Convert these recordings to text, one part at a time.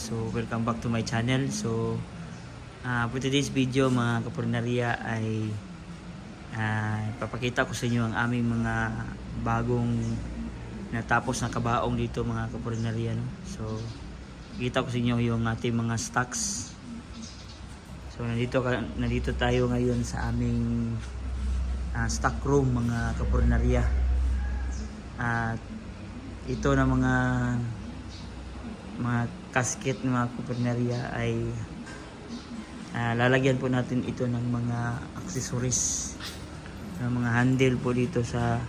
So welcome back to my channel. So for today's video mga kapurnarya ay papakita ko sa inyo ang aming mga bagong natapos na kabaong dito mga kapurnarya, no? So kita ko sa inyo yung ating mga stocks. So nandito tayo ngayon sa aming stock room mga kapurnarya. At ito na mga casket ng mga kapurnarya ay lalagyan po natin ito ng mga accessories, ng mga handle po dito sa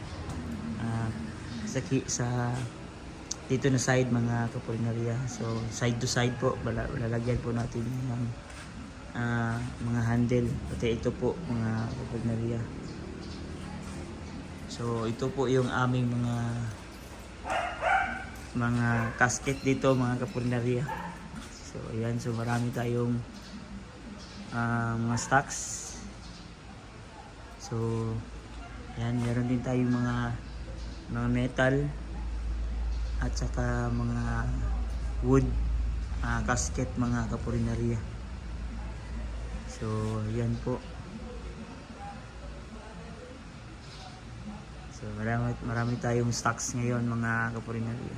dito na side mga kapurnarya. So side to side po lalagyan po natin ng mga handle, pati ito po mga kapurnarya. So ito po yung aming mga casket dito mga kapurnarya. So ayan, so marami tayong mga stocks. So ayan, meron din tayong mga metal at saka mga wood casket mga kapurnarya. So ayan po. So marami tayong stocks ngayon mga kapurnarya.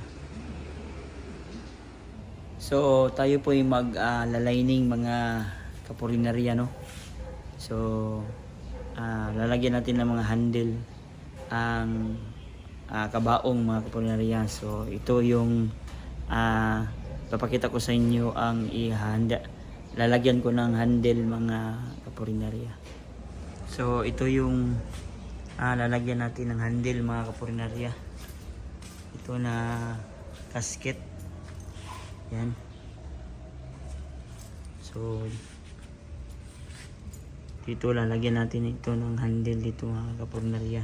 So tayo po ay maglalining mga kapurnarya, no? So lalagyan natin ng mga handle ang kabaong mga kapurnarya. So ito yung papakita ko sa inyo ang ihanda. Lalagyan ko ng handle mga kapurnarya. So ito yung lalagyan natin ng handle mga kapurnarya. Ito na casket. Yan. So dito lalagyan natin ito ng handle dito mga kapurnarya.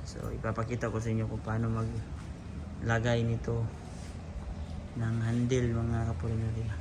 So ipapakita ko sa inyo kung paano maglagay nito ng handle mga kapurnarya.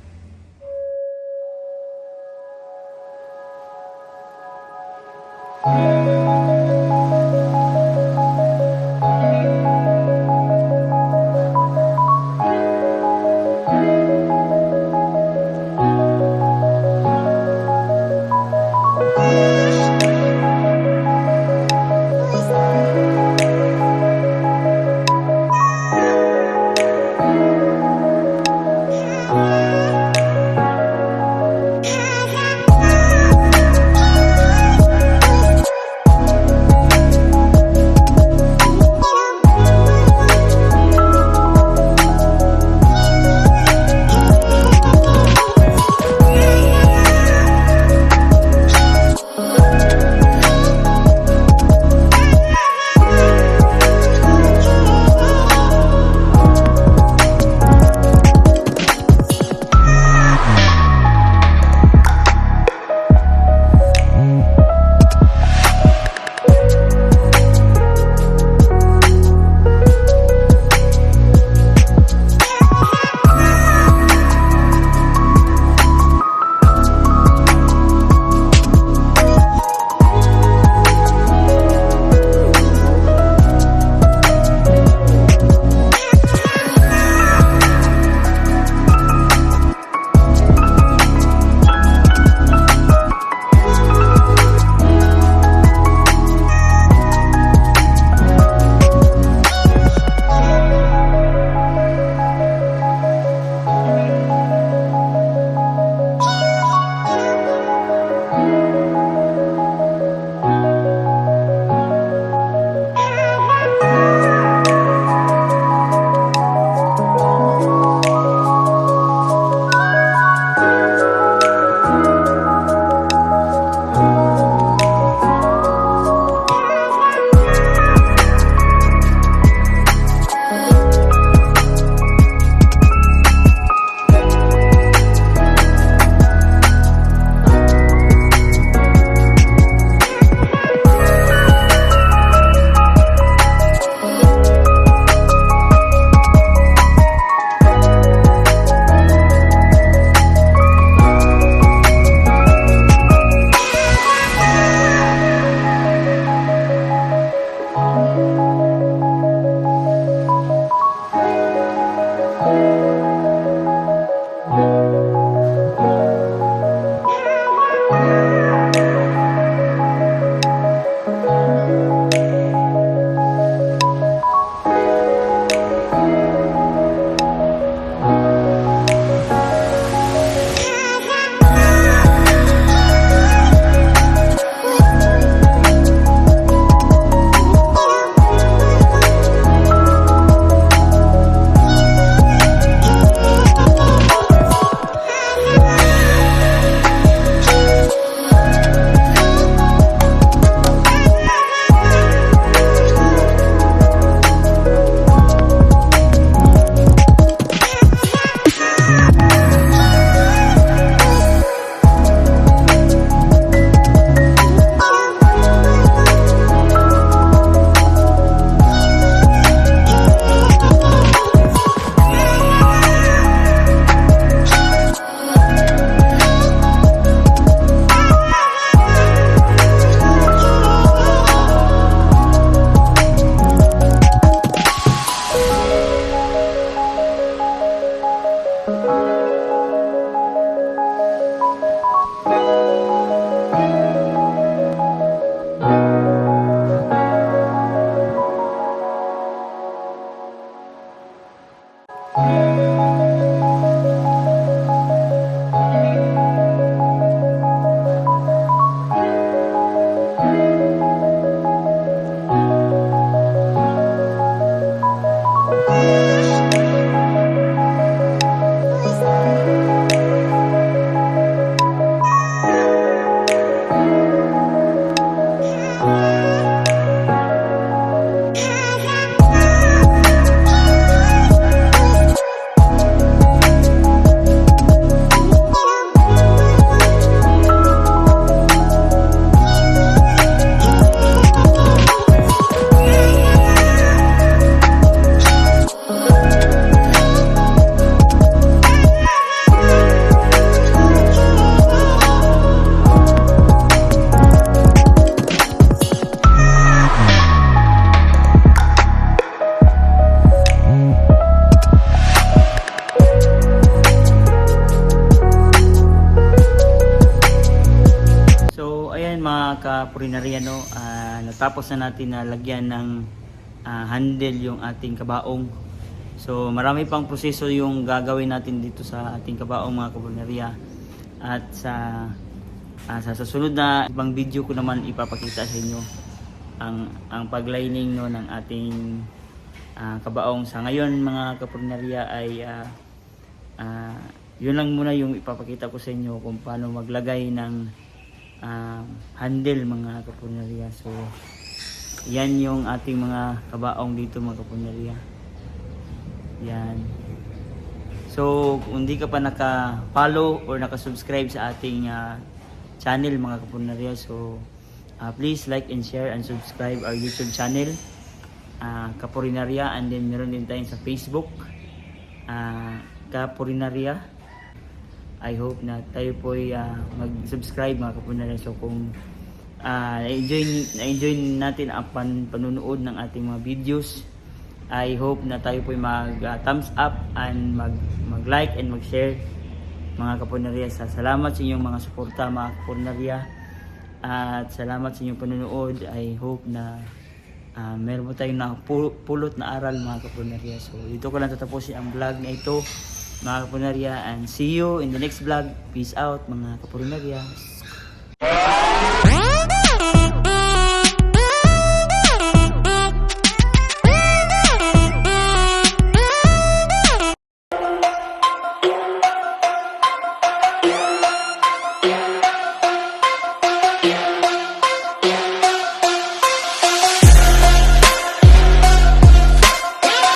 kapurinarya, no, natapos na natin na lagyan ng handle yung ating kabaong. So marami pang proseso yung gagawin natin dito sa ating kabaong mga kapurinarya. At sa susunod na ibang video ko naman ipapakita sa inyo ang paglining, no, ng ating kabaong. Sa ngayon mga kapurinarya ay yun lang muna yung ipapakita ko sa inyo kung paano maglagay ng handle mga kapurinarya. So yan yung ating mga kabaong dito mga kapurinarya. Yan. So kung hindi ka pa naka-follow or naka-subscribe sa ating channel mga kapurinarya, so please like and share and subscribe our YouTube channel, Kapurinarya. And then meron din tayong sa Facebook, Kapurinarya. I hope na tayo po ay mag-subscribe mga kapurinarya. So kung na-enjoy natin ang panunood ng ating mga videos, I hope na tayo po ay mag-thumbs up and mag-like and mag-share mga kapurinarya. Salamat sa inyong mga suporta mga kapurinarya. At salamat sa inyong panunood. I hope na meron po tayong pulot na aral mga kapurinarya. So dito ko lang tatapusin ang vlog na ito mga kapurinarya, and see you in the next vlog. Peace out mga kapurinarya.